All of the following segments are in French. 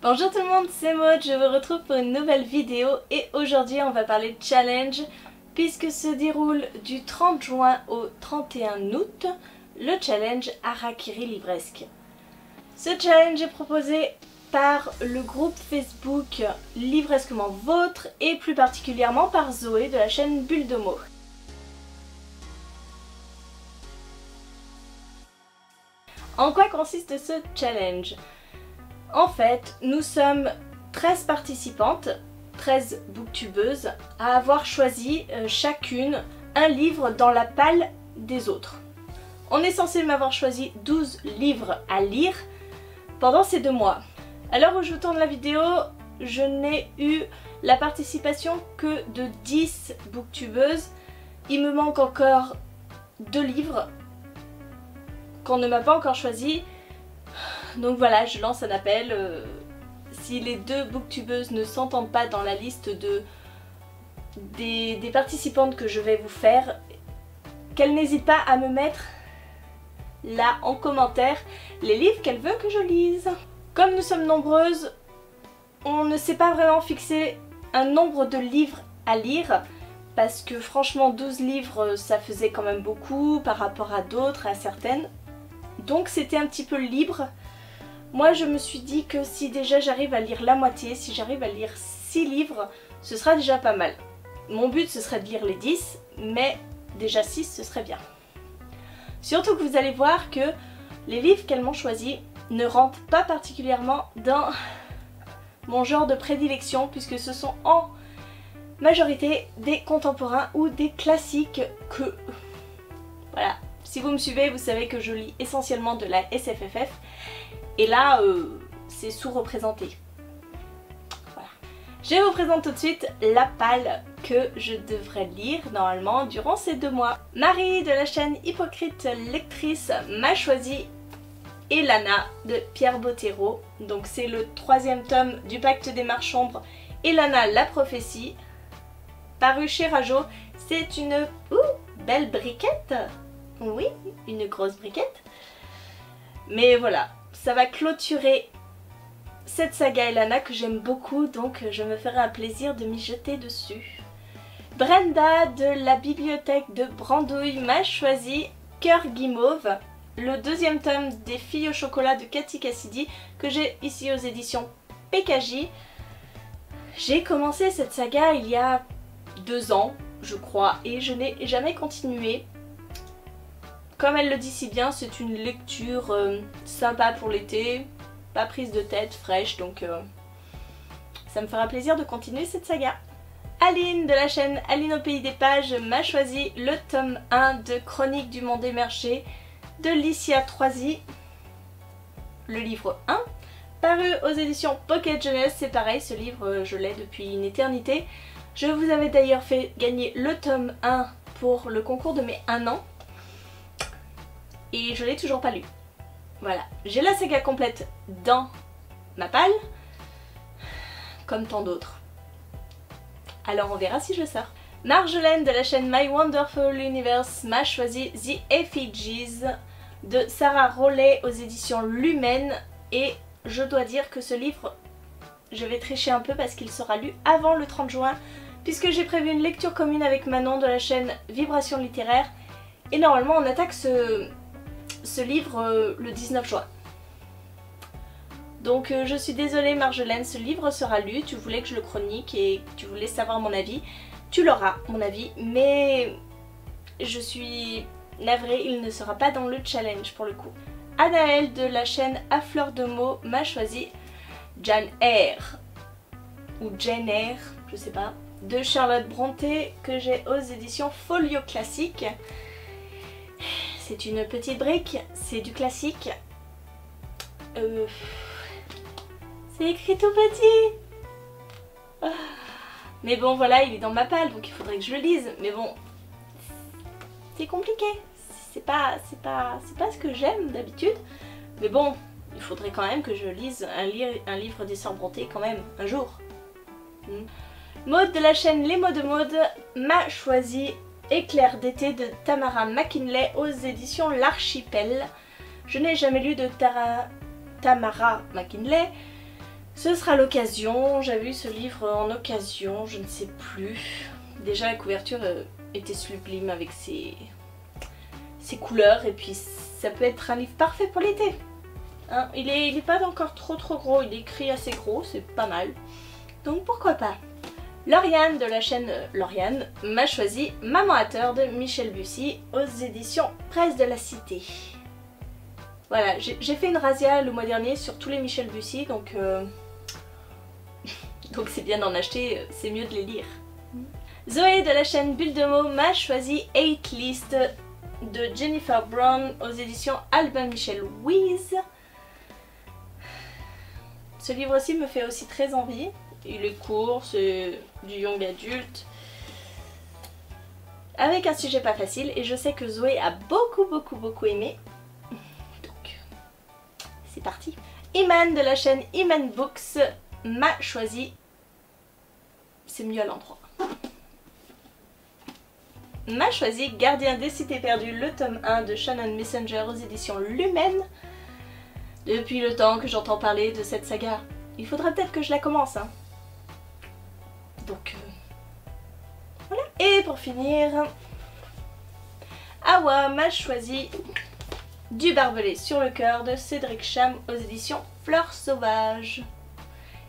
Bonjour tout le monde, c'est Maud, je vous retrouve pour une nouvelle vidéo et aujourd'hui on va parler de challenge puisque se déroule du 30 juin au 31 août le challenge Harakiri Livresque. Ce challenge est proposé par le groupe Facebook Livresquement Vôtre et plus particulièrement par Zoé de la chaîne Bulle de Mots. En quoi consiste ce challenge ? En fait, nous sommes 13 participantes, 13 booktubeuses, à avoir choisi chacune un livre dans la palle des autres. On est censé m'avoir choisi 12 livres à lire pendant ces 2 mois. À l'heure où je tourne la vidéo, je n'ai eu la participation que de 10 booktubeuses. Il me manque encore 2 livres qu'on ne m'a pas encore choisi. Donc voilà, je lance un appel. Si les 2 booktubeuses ne s'entendent pas dans la liste des participantes que je vais vous faire, qu'elles n'hésitent pas à me mettre là en commentaire les livres qu'elles veulent que je lise. Comme nous sommes nombreuses, on ne s'est pas vraiment fixé un nombre de livres à lire parce que franchement 12 livres ça faisait quand même beaucoup par rapport à d'autres, à certaines. Donc c'était un petit peu libre. Moi je me suis dit que si déjà j'arrive à lire la moitié, si j'arrive à lire 6 livres, ce sera déjà pas mal. Mon but ce serait de lire les 10, mais déjà 6 ce serait bien. Surtout que vous allez voir que les livres qu'elles m'ont choisis ne rentrent pas particulièrement dans mon genre de prédilection puisque ce sont en majorité des contemporains ou des classiques que... Voilà, si vous me suivez vous savez que je lis essentiellement de la SFFF. Et là, c'est sous-représenté. Voilà. Je vous présente tout de suite la palle que je devrais lire normalement durant ces 2 mois. Marie de la chaîne Hypocrite Lectrice m'a choisi Elana de Pierre Bottero. Donc c'est le 3e tome du Pacte des Mares Sombres, Elana la prophétie. Paru chez Rajo, c'est une belle briquette. Oui, une grosse briquette. Mais voilà. Ça va clôturer cette saga Elana que j'aime beaucoup, donc je me ferai un plaisir de m'y jeter dessus. Brenda de la bibliothèque de Brandouille m'a choisi Cœur Guimauve, le 2e tome des Filles au chocolat de Cathy Cassidy que j'ai ici aux éditions PKJ. J'ai commencé cette saga il y a 2 ans, je crois, et je n'ai jamais continué. Comme elle le dit si bien, c'est une lecture sympa pour l'été, pas prise de tête, fraîche, donc ça me fera plaisir de continuer cette saga. Aline de la chaîne Aline au pays des pages m'a choisi le tome 1 de Chronique du monde émergé de Licia Troisi, le livre 1, paru aux éditions Pocket Jeunesse. C'est pareil, ce livre je l'ai depuis une éternité. Je vous avais d'ailleurs fait gagner le tome 1 pour le concours de mes 1 an. Et je l'ai toujours pas lu. Voilà, j'ai la saga complète dans ma palle, comme tant d'autres. Alors on verra si je sors. Marjolaine de la chaîne My Wonderful Universe m'a choisi The Effigies de Sarah Rollet aux éditions Lumen. Et je dois dire que ce livre, je vais tricher un peu parce qu'il sera lu avant le 30 juin, puisque j'ai prévu une lecture commune avec Manon de la chaîne Vibration Littéraire. Et normalement on attaque ce livre le 19 juin. Donc je suis désolée Marjolaine, ce livre sera lu, tu voulais que je le chronique et tu voulais savoir mon avis. Tu l'auras, mon avis, mais je suis navrée, il ne sera pas dans le challenge pour le coup. Anaëlle de la chaîne À Fleur de Mots m'a choisi Jane Eyre, ou Jane Eyre, je sais pas, de Charlotte Brontë que j'ai aux éditions Folio Classique. C'est une petite brique, c'est du classique. C'est écrit tout petit. Mais bon voilà, il est dans ma palle donc il faudrait que je le lise. Mais bon, c'est compliqué. C'est pas ce que j'aime d'habitude. Mais bon, il faudrait quand même que je lise un livre des Sœurs Brontë quand même, un jour. Maud de la chaîne Les Mots de Maud m'a choisi Éclair d'été de Tamara McKinley aux éditions L'Archipel. Je n'ai jamais lu de Tamara McKinley, Ce sera l'occasion, j'avais eu ce livre en occasion, je ne sais plus. Déjà la couverture était sublime avec ses couleurs et puis ça peut être un livre parfait pour l'été. Hein, il est pas encore trop gros, il est écrit assez gros, c'est pas mal. Donc pourquoi pas. Lauriane de la chaîne Lauriane m'a choisi Maman à tort de Michel Bussy aux éditions Presse de la Cité. Voilà, j'ai fait une razzia le mois dernier sur tous les Michel Bussy, donc c'est bien d'en acheter, c'est mieux de les lire. Zoé de la chaîne Bulle de mots m'a choisi 8 List de Jennifer Brown aux éditions Albin Michel Wyse. Ce livre aussi me fait aussi très envie. Il est court, c'est du young adulte. Avec un sujet pas facile et je sais que Zoé a beaucoup aimé. Donc, c'est parti. Iman de la chaîne Iman Books m'a choisi. C'est mieux à l'endroit. M'a choisi Gardien des cités perdues, le tome 1 de Shannon Messenger aux éditions Lumen. Depuis le temps que j'entends parler de cette saga, il faudra peut-être que je la commence. Hein. Donc, voilà. Et pour finir, Awa m'a choisi Du barbelé sur le cœur de Cédric Cham aux éditions Fleurs Sauvages.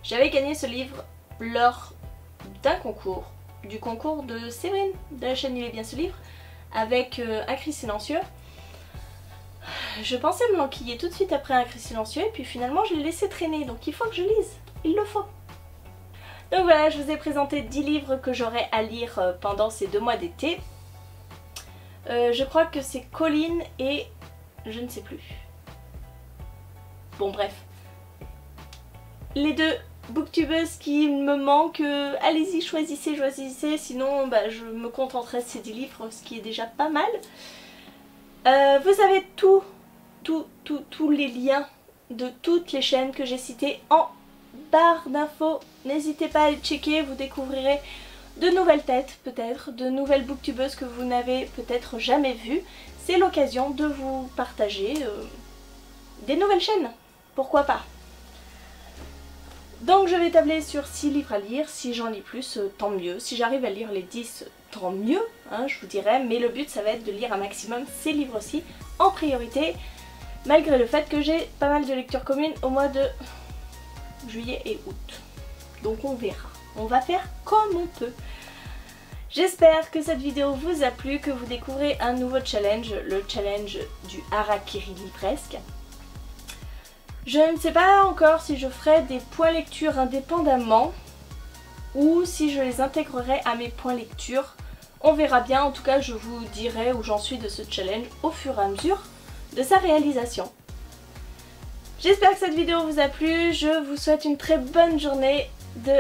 J'avais gagné ce livre lors d'un concours, du concours de Séverine de la chaîne Il est bien ce livre, avec Un cri silencieux. Je pensais me l'enquiller tout de suite après Un cri silencieux et puis finalement je l'ai laissé traîner, donc il faut que je lise, il le faut. Donc voilà, je vous ai présenté 10 livres que j'aurai à lire pendant ces 2 mois d'été. Je crois que c'est Colline et je ne sais plus. Bon bref. Les 2 booktubeuses qui me manquent, allez-y, choisissez, sinon bah, je me contenterai de ces 10 livres, ce qui est déjà pas mal. Vous avez tous les liens de toutes les chaînes que j'ai citées en barre d'infos. N'hésitez pas à les checker, vous découvrirez de nouvelles têtes peut-être, de nouvelles booktubeuses que vous n'avez peut-être jamais vues. C'est l'occasion de vous partager des nouvelles chaînes, pourquoi pas. Donc je vais tabler sur 6 livres à lire, si j'en lis plus, tant mieux. Si j'arrive à lire les 10, tant mieux, hein, je vous dirais. Mais le but, ça va être de lire un maximum ces livres-ci en priorité, malgré le fait que j'ai pas mal de lectures communes au mois de juillet et août. Donc on verra. On va faire comme on peut. J'espère que cette vidéo vous a plu, que vous découvrez un nouveau challenge, le challenge du Harakiri livresque. Je ne sais pas encore si je ferai des points lecture indépendamment ou si je les intégrerai à mes points lecture. On verra bien, en tout cas je vous dirai où j'en suis de ce challenge au fur et à mesure de sa réalisation. J'espère que cette vidéo vous a plu, je vous souhaite une très bonne journée, de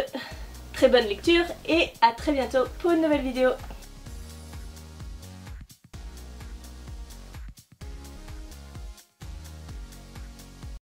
très bonne lecture et à très bientôt pour une nouvelle vidéo.